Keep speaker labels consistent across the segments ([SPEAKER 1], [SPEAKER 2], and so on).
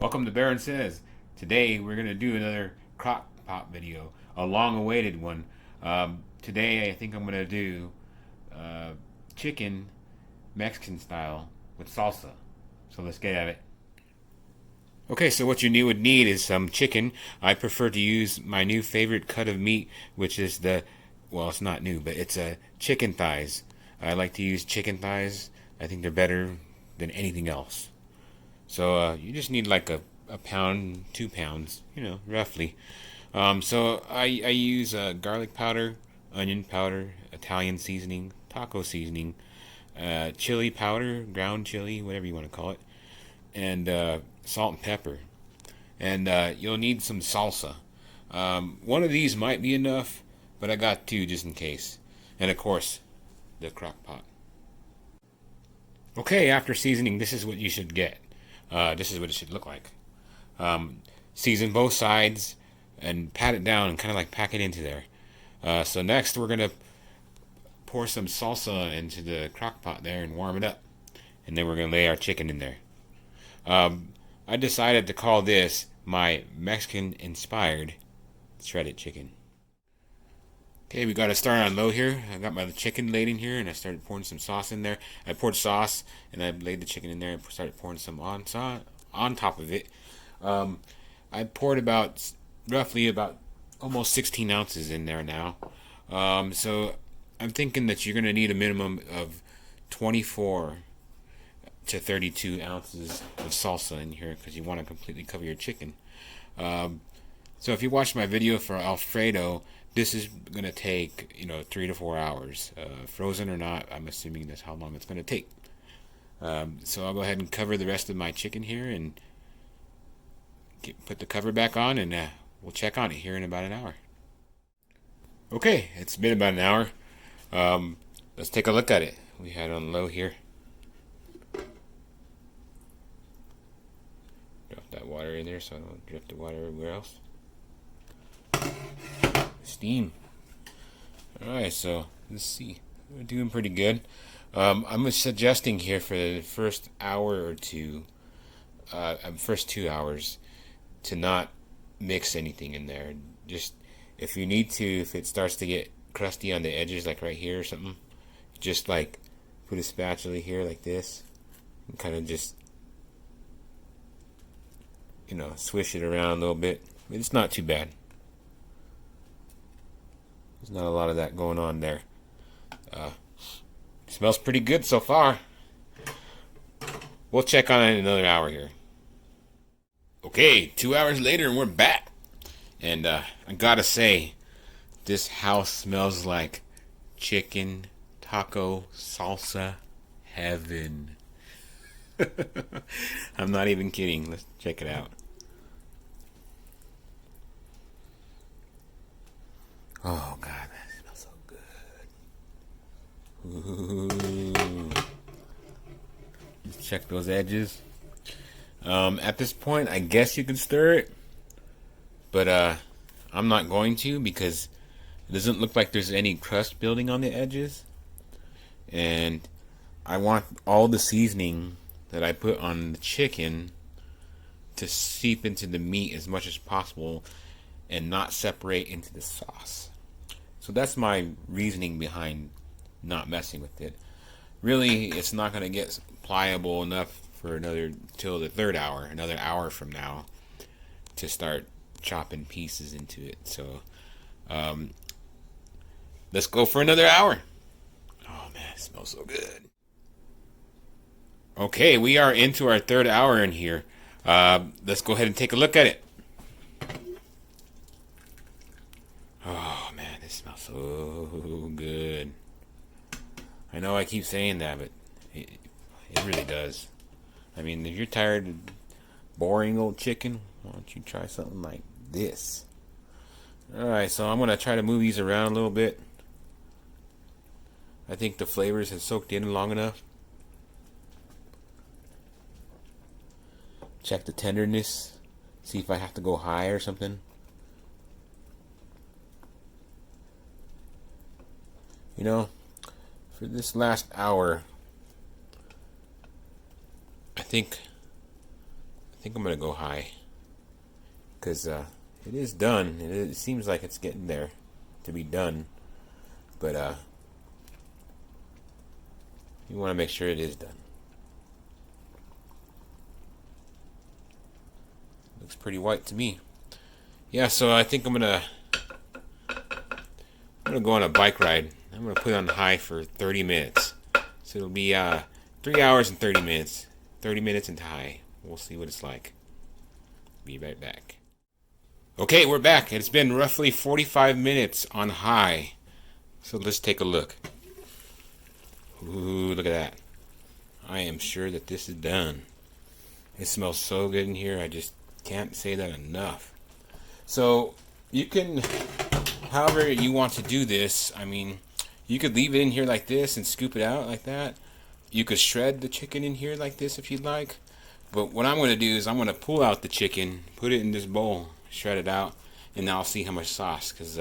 [SPEAKER 1] Welcome to Baron Says. Today we're going to do another Crock-Pot video, a long-awaited one. Today I think I'm going to do chicken Mexican style with salsa. So let's get at it. Okay, so what you would need is some chicken. I prefer to use my new favorite cut of meat, which is well, it's not new, but it's chicken thighs. I like to use chicken thighs. I think they're better than anything else. So you just need like a pound, 2 pounds, roughly. So I use garlic powder, onion powder, Italian seasoning, taco seasoning, chili powder, ground chili, whatever you want to call it, and salt and pepper. And you'll need some salsa. One of these might be enough, but I got two just in case. And of course, the crock pot. Okay, after seasoning, this is what you should get. This is what it should look like. Season both sides and pat it down and kind of like pack it into there. So next we're going to pour some salsa into the crock pot there and warm it up. And then we're going to lay our chicken in there. I decided to call this my Mexican-inspired shredded chicken. Okay, we got to start on low here. I got my chicken laid in here, and I started pouring some sauce in there. I poured sauce, and I laid the chicken in there and started pouring some on top of it. I poured roughly about almost 16 ounces in there now. So I'm thinking that you're going to need a minimum of 24 to 32 ounces of salsa in here because you want to completely cover your chicken. So if you watch my video for Alfredo, this is going to take 3 to 4 hours, frozen or not. I'm assuming that's how long it's going to take. So I'll go ahead and cover the rest of my chicken here and put the cover back on, and we'll check on it here in about an hour. Okay, it's been about an hour. Let's take a look at it. We had it on low here. Drop that water in there so I don't drift the water everywhere else. Steam. Alright, so let's see. We're doing pretty good. I'm suggesting here for the first hour or two, first 2 hours, to not mix anything in there. Just if you need to, if it starts to get crusty on the edges, like right here or something, just like put a spatula here like this and kind of just swish it around a little bit. It's not too bad. There's not a lot of that going on there. Smells pretty good so far. We'll check on it in another hour here. Okay, 2 hours later and we're back. And I gotta say, this house smells like chicken taco salsa heaven. I'm not even kidding. Let's check it out. Oh God, that smells so good. Ooh. Let's check those edges. At this point, I guess you can stir it, but I'm not going to because it doesn't look like there's any crust building on the edges, and I want all the seasoning that I put on the chicken to seep into the meat as much as possible and not separate into the sauce. So that's my reasoning behind not messing with it. Really, it's not going to get pliable enough for till the third hour, another hour from now, to start chopping pieces into it. So let's go for another hour. Oh man, it smells so good. Okay, we are into our third hour in here. Let's go ahead and take a look at it. Oh man, it smells so good. I know I keep saying that, but it really does. I mean, if you're tired of boring old chicken, why don't you try something like this? Alright, so I'm going to try to move these around a little bit. I think the flavors have soaked in long enough. Check the tenderness. See if I have to go high or something. For this last hour, I think think I'm gonna go high because it is done. It seems like it's getting there to be done, but you want to make sure it is done. Looks pretty white to me. Yeah, so I think I'm gonna go on a bike ride. I'm gonna put it on high for 30 minutes. So it'll be 3 hours and 30 minutes. 30 minutes into high. We'll see what it's like. Be right back. Okay, we're back. It's been roughly 45 minutes on high. So let's take a look. Ooh, look at that. I am sure that this is done. It smells so good in here. I just can't say that enough. So you can, however you want to do this, I mean, you could leave it in here like this and scoop it out like that. You could shred the chicken in here like this if you'd like. But what I'm going to do is I'm going to pull out the chicken, put it in this bowl, shred it out, and now I'll see how much sauce, because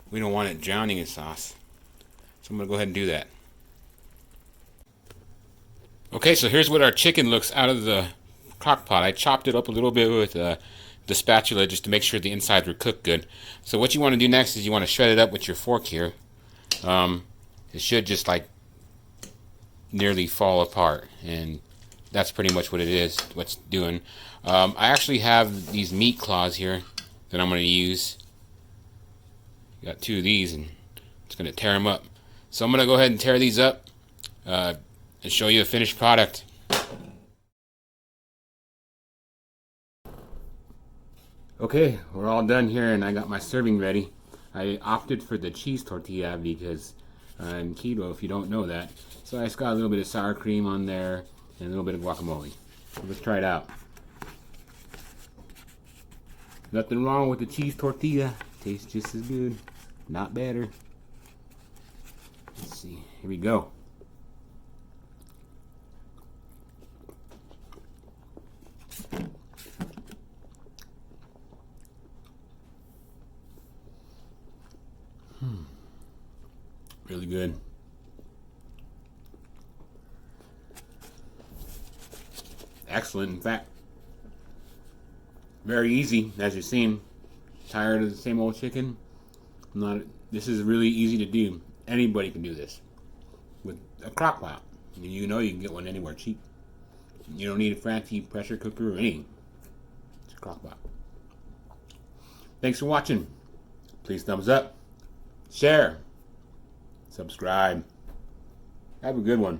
[SPEAKER 1] we don't want it drowning in sauce. So I'm going to go ahead and do that. Okay, so here's what our chicken looks out of the crock pot. I chopped it up a little bit with the spatula just to make sure the insides were cooked good. So what you want to do next is you want to shred it up with your fork here. It should just like nearly fall apart, and that's pretty much what it is, what's doing. I actually have these meat claws here that I'm going to use. Got two of these, and it's going to tear them up. So I'm going to go ahead and tear these up and show you a finished product. Okay, we're all done here, and I got my serving ready. I opted for the cheese tortilla because I'm keto, if you don't know that. So I just got a little bit of sour cream on there and a little bit of guacamole. So let's try it out. Nothing wrong with the cheese tortilla. Tastes just as good, not better. Let's see, here we go. Really good. Excellent, in fact. Very easy, as you've seen. Tired of the same old chicken? This is really easy to do. Anybody can do this with a crock pot. You know you can get one anywhere cheap. You don't need a fancy pressure cooker or anything. It's a crock pot. Thanks for watching. Please thumbs up, share, subscribe. Have a good one.